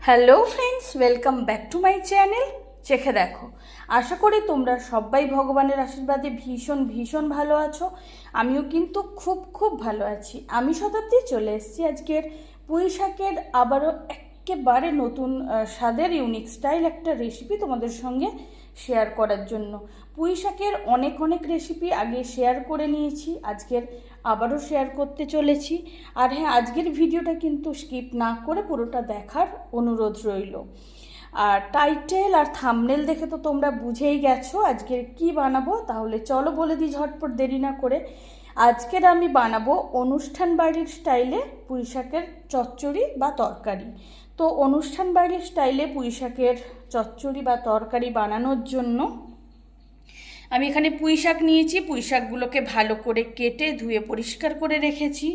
Hello friends, welcome back to my channel চেখে দেখো। আশা করি তোমরা সবাই ভগবানের আশীর্বাদে ভীষণ ভীষণ ভালো আছো। আমিও কিন্তু খুব ভালো আছি। আমি শতাব্দী চলে এসেছি আজকের পুঁই শাকের আবারও একেবারে নতুন স্বাদের ইউনিক স্টাইল একটা রেসিপি তোমাদের সঙ্গে শেয়ার করার জন্য। পুঁই শাকের অনেক রেসিপি আগে শেয়ার করে নিয়েছি, আজকের আবারও শেয়ার করতে চলেছি। আর হ্যাঁ, আজকের ভিডিওটা কিন্তু স্কিপ না করে পুরোটা দেখার অনুরোধ রইল। আর টাইটেল আর থাম্বনেল দেখে তো তোমরা বুঝেই গেছো আজকের কি বানাবো। তাহলে চলো বলে দিই ঝটপট দেরি না করে। আজকের আমি বানাবো অনুষ্ঠান বাড়ির স্টাইলে পুঁই শাকের চচ্চড়ি বা তরকারি। তো অনুষ্ঠান বাড়ির স্টাইলে পুঁই শাকের চচ্চড়ি বা তরকারি বানানোর জন্য আমি এখানে পুঁই শাক নিয়েছি। পুঁই শাকগুলোকে ভালো করে কেটে ধুয়ে পরিষ্কার করে রেখেছি।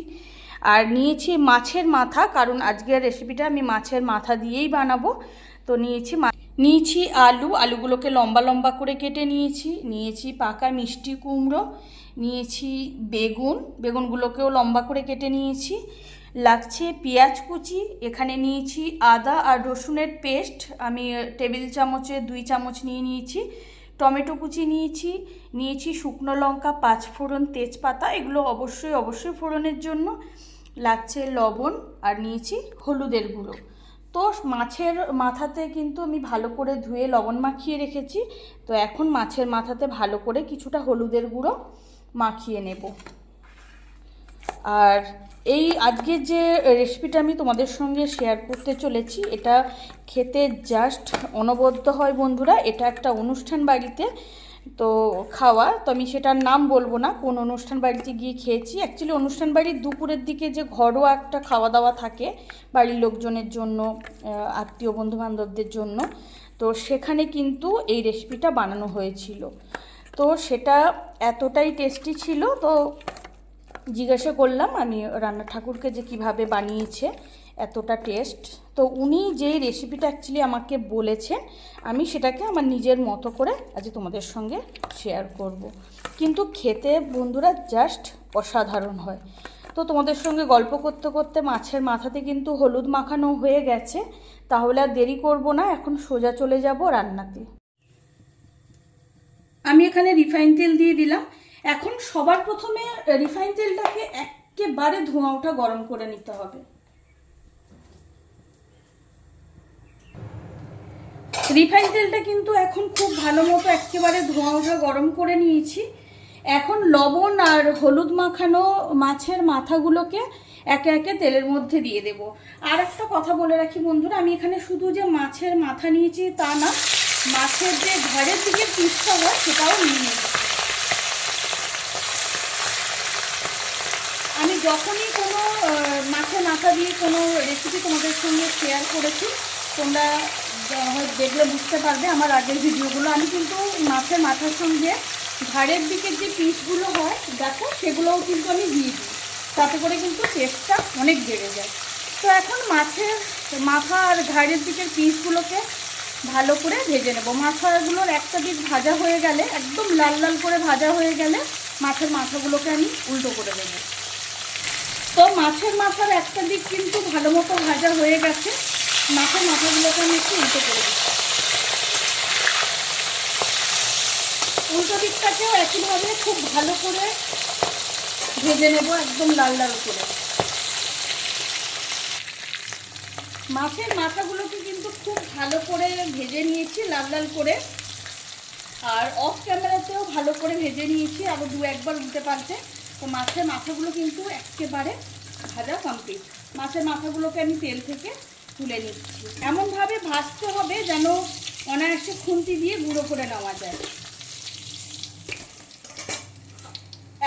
আর নিয়েছি মাছের মাথা, কারণ আজকের রেসিপিটা আমি মাছের মাথা দিয়েই বানাবো। তো নিয়েছি আলুগুলোকে লম্বা করে কেটে নিয়েছি পাকা মিষ্টি কুমড়ো, নিয়েছি বেগুনগুলোকেও লম্বা করে কেটে নিয়েছি। লাগছে পেঁয়াজ কুচি, এখানে নিয়েছি আদা আর রসুনের পেস্ট, আমি টেবিল চামচে 2 চামচ নিয়েছি। টমেটো কুচি নিয়েছি শুকনো লঙ্কা, 5 ফোড়ন, তেজপাতা, এগুলো অবশ্যই ফোড়নের জন্য। লাগছে লবণ আর নিয়েছি হলুদের গুঁড়ো। তো মাছের মাথাতে কিন্তু আমি ভালো করে ধুয়ে লবণ মাখিয়ে রেখেছি। তো এখন মাছের মাথাতে ভালো করে কিছুটা হলুদের গুঁড়ো মাখিয়ে নেব। আর এই আজকের যে রেসিপিটা আমি তোমাদের সঙ্গে শেয়ার করতে চলেছি, এটা খেতে জাস্ট অনবদ্য হয় বন্ধুরা। এটা একটা অনুষ্ঠান বাড়িতে তো খাওয়া, তো আমি সেটার নাম বলবো না কোন অনুষ্ঠান বাড়িতে গিয়ে খেয়েছি। অ্যাকচুয়ালি অনুষ্ঠান বাড়ির দুপুরের দিকে যে ঘরোয়া একটা খাওয়া দাওয়া থাকে বাড়ির লোকজনের জন্য, আত্মীয় বন্ধুবান্ধবদের জন্য, তো সেখানে কিন্তু এই রেসিপিটা বানানো হয়েছিল। তো সেটা এতটাই টেস্টি ছিল, তো জিজ্ঞাসা করলাম আমি রান্নার ঠাকুরকে যে কিভাবে বানিয়েছে এতটা টেস্ট। তো উনি যেই রেসিপিটা অ্যাকচুয়ালি আমাকে বলেছেন, আমি সেটাকে আমার নিজের মতো করে আজ তোমাদের সঙ্গে শেয়ার করব। কিন্তু খেতে বন্ধুরা জাস্ট অসাধারণ হয়। তো তোমাদের সঙ্গে গল্প করতে করতে মাছের মাথাতে কিন্তু হলুদ মাখানো হয়ে গেছে। তাহলে আর দেরি করব না, এখন সোজা চলে যাব রান্নাতে। আমি এখানে রিফাইন তেল দিয়ে দিলাম। এখন সবার প্রথমে রিফাইন তেলটাকে একেবারে ধোঁয়া ওঠা গরম করে নিতে হবে। রিফাইন তেলটা কিন্তু এখন খুব ভালো মতো একেবারে ধোঁয়া ওঠা গরম করে নিয়েছি। এখন লবণ আর হলুদ মাখানো মাছের মাথাগুলোকে একে একে তেলের মধ্যে দিয়ে দেব। আর একটা কথা বলে রাখি বন্ধুরা, আমি এখানে শুধু যে মাছের মাথা নিয়েছি তা না, মাছের যে ঘাড়ের দিকে পিসটা হয় সেটাও নিয়ে নিয়েছি। আমি যখনই কোনো মাছের মাথা দিয়ে কোনো রেসিপি তোমাদের সঙ্গে শেয়ার করেছি, তোমরা দেখলে বুঝতে পারবে আমার আগের ভিডিওগুলো, আমি কিন্তু মাছের মাথার সঙ্গে ঘাড়ের দিকের যে পিসগুলো হয় দেখো সেগুলোও কিন্তু আমি দিয়ে দিই, তাতে করে কিন্তু টেস্টটা অনেক বেড়ে যায়। তো এখন মাছের মাথা আর ঘাড়ের দিকের পিসগুলোকে ভালো করে ভেজে নেব। মাথাগুলোর একটা দিক ভাজা হয়ে গেলে, একদম লাল করে ভাজা হয়ে গেলে মাছের মাথাগুলোকে আমি উল্টো করে দেবো। তো মাছের মাথার একটা দিক কিন্তু ভালো মতো ভাজা হয়ে গেছে, মাছের মাথাগুলোকে আমি একটু উল্টো করে দিচ্ছি। উল্টো দিকটাকেও একইভাবে খুব ভালো করে ভেজে নেব, একদম লাল করে। মাছের মাথাগুলোকে কিন্তু খুব ভালো করে ভেজে নিয়েছি লাল করে, আর অফ ক্যামেরাতেও ভালো করে ভেজে নিয়েছি, আরও 2-1 বার উল্টে পাল্টে। তো মাছের মাথাগুলো কিন্তু একেবারে ভাজা কমপ্লিট। মাছের মাথাগুলোকে আমি তেল থেকে তুলে নিচ্ছি। এমনভাবে ভাজতে হবে যেন অনায়াসে খুন্তি দিয়ে গুঁড়ো করে নেওয়া যায়।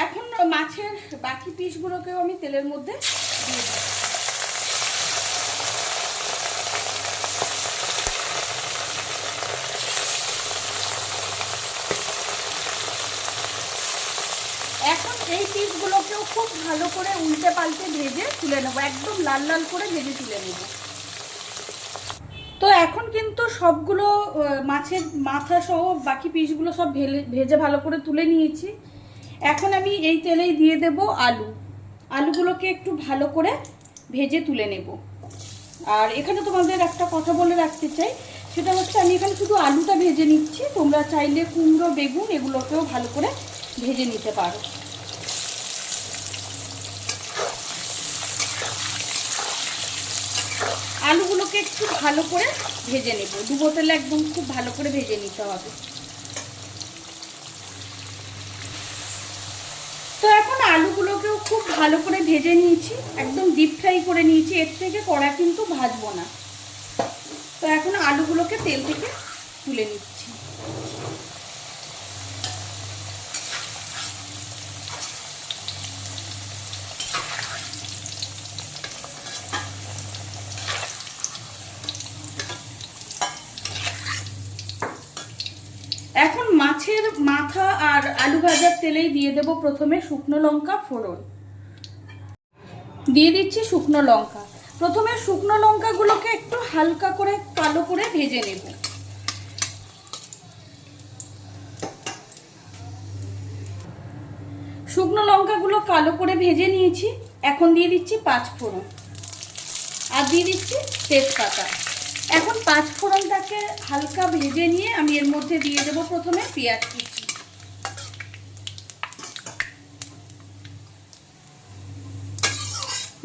এখন মাছের বাকি পিসগুলোকেও আমি তেলের মধ্যে দিয়ে দিই। এখন এই পিসগুলোকেও খুব ভালো করে উল্টে পাল্টে ভেজে তুলে নেব, একদম লাল করে ভেজে তুলে নেব। তো এখন কিন্তু সবগুলো মাছের মাথা সহ বাকি পিসগুলো সব ভেজে ভালো করে তুলে নিয়েছি। এখন আমি এই তেলেই দিয়ে দেব আলুগুলোকে একটু ভালো করে ভেজে তুলে নেব। আর এখানে তোমাদের একটা কথা বলে রাখতে চাই, সেটা হচ্ছে আমি এখানে শুধু আলুটা ভেজে নিচ্ছি, তোমরা চাইলে কুমড়ো বেগুন এগুলোকেও ভালো করে ভেজে নিতে পারো। আলুগুলোকে একটু ভালো করে ভেজে নেব, দু বোতলে একদম খুব ভালো করে ভেজে নিতে হবে। তো এখন আলুগুলোকেও খুব ভালো করে ভেজে নিয়েছি, একদম ডিপ ফ্রাই করে নিয়েছি, এর থেকে কড়া কিন্তু ভাজবো না। তো এখন আলুগুলোকে তেল থেকে তুলে নিচ্ছি। এখন মাছের মাথা আর আলু ভাজার তেলেই দিয়ে দেব প্রথমে শুকনো লঙ্কা ফোড়ন। দিয়ে দিচ্ছি শুকনো লঙ্কা। প্রথমে শুকনো লঙ্কাগুলোকে একটু হালকা করে কালো করে ভেজে নেব। শুকনো লঙ্কাগুলো কালো করে ভেজে নিয়েছি। এখন দিয়ে দিচ্ছি পাঁচ ফোড়ন আর দিয়ে দিচ্ছি তেজপাতা। এখন পাঁচ ফোড়নটাকে হালকা ভেজে নিয়ে আমি এর মধ্যে দিয়ে দেব প্রথমে পেঁয়াজ কুচি।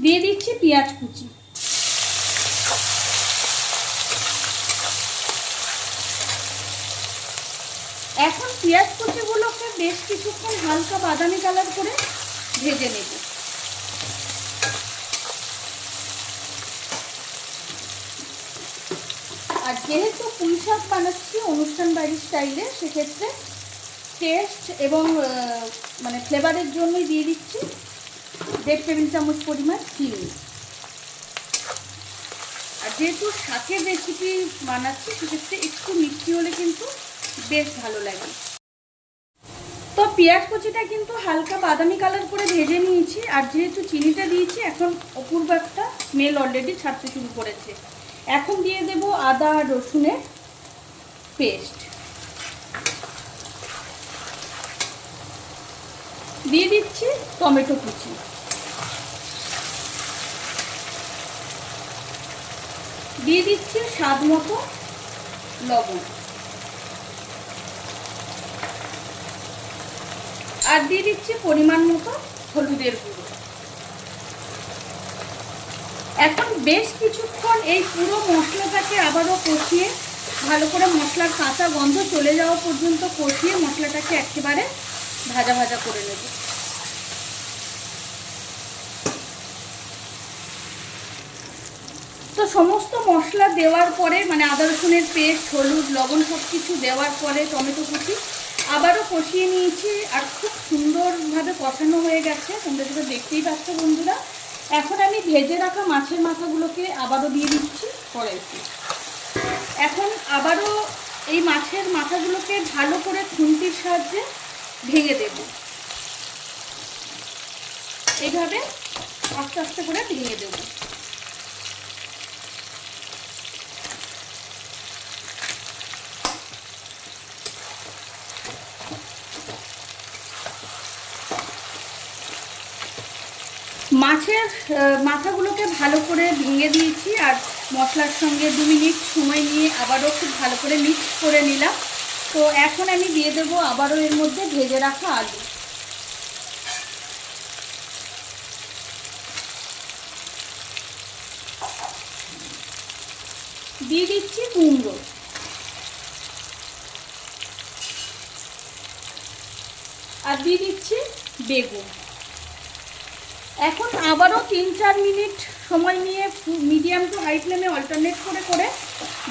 দিয়ে দিচ্ছি পেঁয়াজ কুচি। এখন পেঁয়াজ কুচিগুলোকে বেশ কিছুক্ষণ হালকা বাদামি কালার করে ভেজে নেব। আর যেহেতু পুঁই শাক বানাচ্ছি অনুষ্ঠান বাড়ির স্টাইলে, সেক্ষেত্রে টেস্ট এবং মানে ফ্লেভারের জন্যই দিয়ে দিচ্ছি 1.5 টেবিল চামচ পরিমাণ চিনি। আর যেহেতু শাকের রেসিপি বানাচ্ছি, সেক্ষেত্রে একটু মিষ্টি হলে কিন্তু বেশ ভালো লাগে। তো পেঁয়াজ কুচিটা কিন্তু হালকা বাদামি কালার করে ভেজে নিয়েছি। আর যেহেতু চিনিটা দিয়েছি, এখন অপূর্ব একটা স্মেল অলরেডি ছাড়তে শুরু করেছে। এখন দিয়ে দেব আদা আর রসুনের পেস্ট। দিয়ে দিচ্ছি টমেটো কুচি। দিয়ে দিচ্ছি স্বাদ মতো লবণ। আর দিয়ে দিচ্ছি পরিমাণ মতো হলুদের গুঁড়ো। এখন বেশ কিছুক্ষণ এই পুরো মশলাটাকে আবারও কষিয়ে ভালো করে মশলার কাঁচা গন্ধ চলে যাওয়া পর্যন্ত কষিয়ে মশলাটাকে একেবারে ভাজা ভাজা করে নেব। তো সমস্ত মশলা দেওয়ার পরে, মানে আদা রসুনের পেস্ট, হলুদ, লবণ সব কিছু দেওয়ার পরে টমেটো কুচি আবারও কষিয়ে নিয়েছি। আর খুব সুন্দরভাবে কষানো হয়ে গেছে, তোমরা যেটা দেখতেই পাচ্ছ বন্ধুরা। এখন আমি ভেজে রাখা মাছের মাথাগুলোকে আবারও দিয়ে দিচ্ছি কড়াইতে। এখন আবারও এই মাছের মাথাগুলোকে ভালো করে খুন্তির সাহায্যে ভেঙে দেব। এইভাবে আস্তে আস্তে করে ভেঙে দেব। মাছের মাথাগুলোকে ভালো করে ভেঙে দিয়েছি। আর মশলার সঙ্গে 2 মিনিট সময় নিয়ে আবারও খুব ভালো করে মিক্স করে নিলাম। তো এখন আমি দিয়ে দেব আবারও এর মধ্যে ভেজে রাখা আলু। দিয়ে দিচ্ছি কুমড়ো। আর দিয়ে দিচ্ছি বেগুন। এখন আবারও 3-4 মিনিট সময় নিয়ে মিডিয়াম টু হাই ফ্লেমে অল্টারনেট করে করে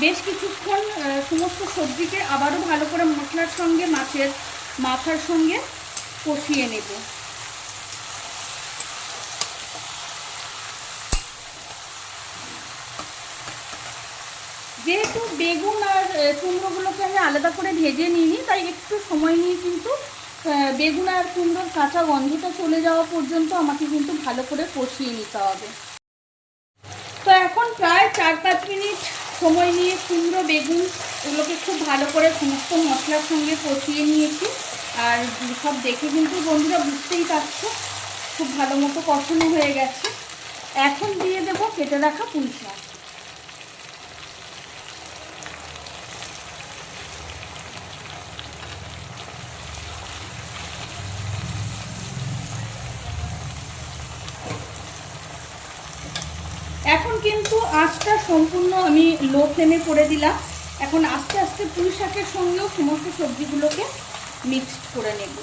বেশ কিছুক্ষণ সমস্ত সবজিকে আবারও ভালো করে মশলার সঙ্গে মাছের মাথার সঙ্গে কষিয়ে নেব। যেহেতু বেগুন আর কুমড়োগুলোকে আমি আলাদা করে ভেজে নিইনি, তাই একটু সময় নিয়ে কিন্তু বেগুন আর কুমড়োর কাঁচা গন্ধটা চলে যাওয়া পর্যন্ত আমাকে কিন্তু ভালো করে কষিয়ে নিতে হবে। তো এখন প্রায় 4-5 মিনিট সময় নিয়ে কুমড়ো বেগুন এগুলোকে খুব ভালো করে সমস্ত মশলার সঙ্গে কষিয়ে নিয়েছি। আর সব দেখে কিন্তু বন্ধুরা বুঝতেই পারছো খুব ভালো মতো কষানো হয়ে গেছে। এখন দিয়ে দেব কেটে রাখা পুঁই শাক। আঁচটা সম্পূর্ণ আমি লো ফ্লেমে করে দিলাম। এখন আস্তে আস্তে পুঁই শাকের সঙ্গেও সমস্ত সবজিগুলোকে মিক্সড করে নেব।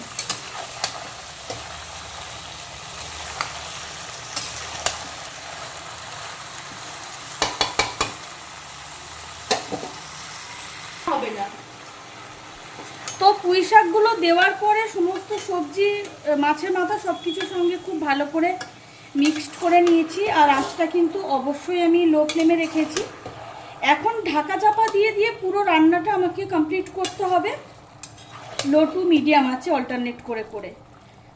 হবে না তো পুঁই শাকগুলো দেওয়ার পরে সমস্ত সবজি, মাছের মাথা সব কিছুর সঙ্গে খুব ভালো করে মিক্সড করে নিয়েছি। আর আঁচটা কিন্তু অবশ্যই আমি লো ফ্লেমে রেখেছি। এখন ঢাকা চাপা দিয়ে দিয়ে পুরো রান্নাটা আমাকে কমপ্লিট করতে হবে লো টু মিডিয়াম আছে অল্টারনেট করে করে।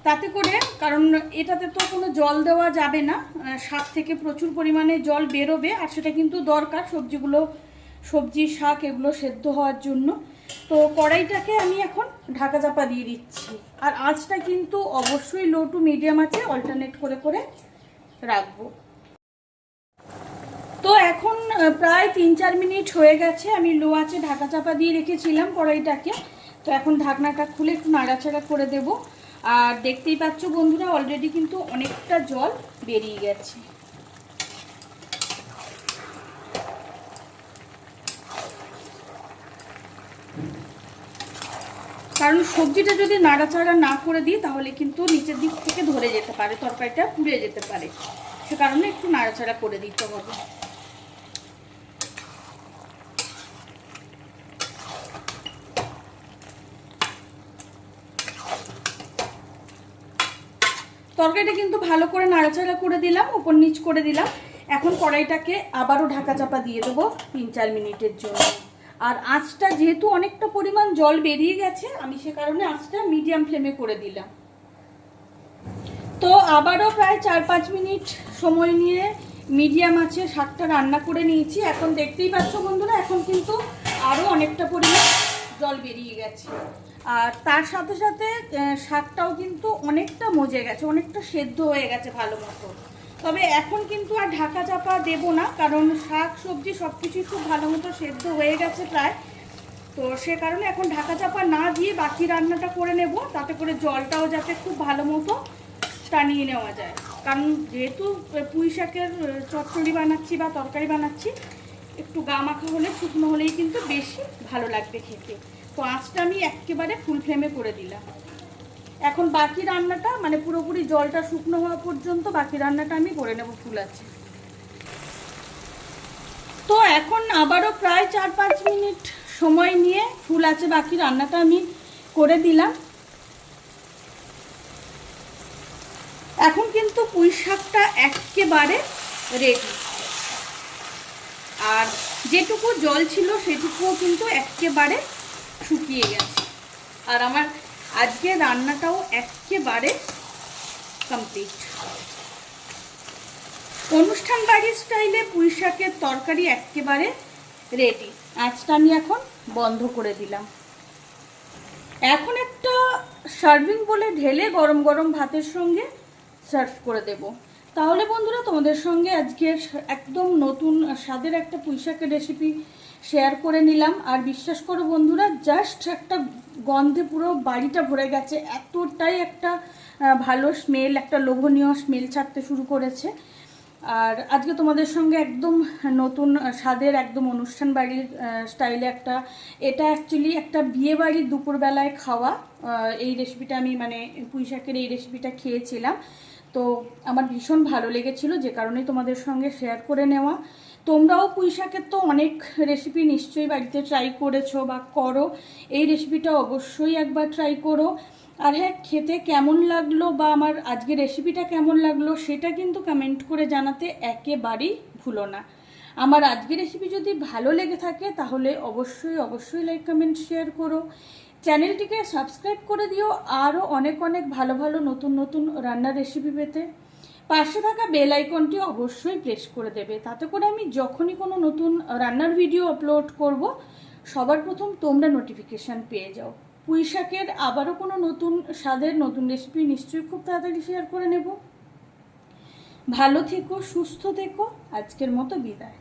তাতে করে, কারণ এটাতে তো কোনো জল দেওয়া যাবে না, শাক থেকে প্রচুর পরিমাণে জল বেরোবে, আর সেটা কিন্তু দরকার সবজি শাক এগুলো সেদ্ধ হওয়ার জন্য। তো কড়াইটাকে আমি এখন ঢাকা চাপা দিয়ে দিচ্ছি। আর আঁচটা কিন্তু অবশ্যই লো টু মিডিয়াম আছে অল্টারনেট করে করে রাখবো। তো এখন প্রায় 3-4 মিনিট হয়ে গেছে, আমি লো আঁচে ঢাকা চাপা দিয়ে রেখেছিলাম কড়াইটাকে। তো এখন ঢাকনাটা খুলে একটু নাড়াচাড়া করে দেব। আর দেখতেই পাচ্ছ বন্ধুরা, অলরেডি কিন্তু অনেকটা জল বেরিয়ে গেছে। কারণ সবজিটা যদি নাড়াচাড়া না করে দিই তাহলে কিন্তু নিচের দিক থেকে ধরে যেতে পারে, তরকারিটা পুড়ে যেতে পারে। সে কারণে একটু নাড়াচাড়া করে দিতে হবে। তরকারিটা কিন্তু ভালো করে নাড়াচাড়া করে দিলাম, উপর নিচ করে দিলাম। এখন কড়াইটাকে আবারও ঢাকা চাপা দিয়ে দেবো 3-4 মিনিটের জন্য। আর আঁচটা যেহেতু অনেকটা পরিমাণ জল বেরিয়ে গেছে, আমি সে কারণে আঁচটা মিডিয়াম ফ্লেমে করে দিলাম। তো আবারও প্রায় 4-5 মিনিট সময় নিয়ে মিডিয়াম আঁচে শাকটা রান্না করে নিয়েছি। এখন দেখতেই পাচ্ছ বন্ধুরা, এখন কিন্তু আরও অনেকটা পরিমাণ জল বেরিয়ে গেছে। আর তার সাথে সাথে শাকটাও কিন্তু অনেকটা মজে গেছে, অনেকটা সেদ্ধ হয়ে গেছে ভালো মতো। তবে এখন কিন্তু আর ঢাকা চাপা দেব না, কারণ শাক সবজি সব কিছুই খুব ভালো মতো সেদ্ধ হয়ে গেছে প্রায়। তো সে কারণে এখন ঢাকা চাপা না দিয়ে বাকি রান্নাটা করে নেব, তাতে করে জলটাও যাতে খুব ভালো মতো টানিয়ে নেওয়া যায়। কারণ যেহেতু পুঁই শাকের চচ্চড়ি বানাচ্ছি বা তরকারি বানাচ্ছি, একটু গা মাখা হলে, শুকনো হলেই কিন্তু বেশি ভালো লাগবে খেতে। তো আঁচটা আমি একেবারে ফুল ফ্লেমে করে দিলাম। এখন বাকি রান্নাটা, মানে পুরোপুরি জলটা শুকনো হওয়া পর্যন্ত বাকি রান্নাটা আমি করে নেব ফুল আছে। তো এখন আবারও প্রায় 4-5 মিনিট সময় নিয়ে ফুল আছে বাকি রান্নাটা আমি করে দিলাম। এখন কিন্তু পুঁই শাকটা একেবারে রেডি। আর যেটুকু জল ছিল সেটুকুও কিন্তু একেবারে শুকিয়ে গেছে। আর আমার আজকে রান্নাটাও একেবারে কমপ্লিট। অনুষ্ঠান বাড়ির স্টাইলে পুঁই শাকের তরকারি একেবারে রেডি। আঁচটা আমি এখন বন্ধ করে দিলাম। এখন একটা সার্ভিং বলে ঢেলে গরম গরম ভাতের সঙ্গে সার্ভ করে দেব। তাহলে বন্ধুরা, তোমাদের সঙ্গে আজকের একদম নতুন স্বাদের একটা পুঁই শাকের রেসিপি শেয়ার করে নিলাম। আর বিশ্বাস করো বন্ধুরা, জাস্ট একটা গন্ধে পুরো বাড়িটা ভরে গেছে, এতটাই একটা ভালো স্মেল, একটা লোভনীয় স্মেল ছাড়তে শুরু করেছে। আর আজকে তোমাদের সঙ্গে একদম নতুন স্বাদের, একদম অনুষ্ঠান বাড়ির স্টাইলে এটা অ্যাকচুয়ালি একটা বিয়ে বাড়ির দুপুরবেলায় খাওয়া এই রেসিপিটা আমি, মানে পুঁই শাকের এই রেসিপিটা খেয়েছিলাম। তো আমার ভীষণ ভালো লেগেছিল, যে কারণে তোমাদের সঙ্গে শেয়ার করে নেওয়া। তোমরাও পুঁই শাকের তো অনেক রেসিপি নিশ্চয়ই বাড়িতে ট্রাই করেছো বা করো। এই রেসিপিটা অবশ্যই একবার ট্রাই করো। আর হ্যাঁ, খেতে কেমন লাগলো বা আমার আজকের রেসিপিটা কেমন লাগলো সেটা কিন্তু কমেন্ট করে জানাতে একেবারেই ভুলো না। আমার আজকের রেসিপি যদি ভালো লেগে থাকে তাহলে অবশ্যই লাইক কমেন্ট শেয়ার করো। চ্যানেলটিকে সাবস্ক্রাইব করে দিও আরও অনেক অনেক ভালো ভালো নতুন নতুন রান্নার রেসিপি পেতে। পাশে থাকা বেল আইকনটি অবশ্যই প্রেস করে দেবে, তাতে করে আমি যখনই কোনো নতুন রান্নার ভিডিও আপলোড করব সবার প্রথম তোমরা নোটিফিকেশান পেয়ে যাও। পুঁই শাকের আবারও কোনো নতুন স্বাদের নতুন রেসিপি নিশ্চয়ই খুব তাড়াতাড়ি শেয়ার করে নেব। ভালো থেকো, সুস্থ থেকো, আজকের মতো বিদায়।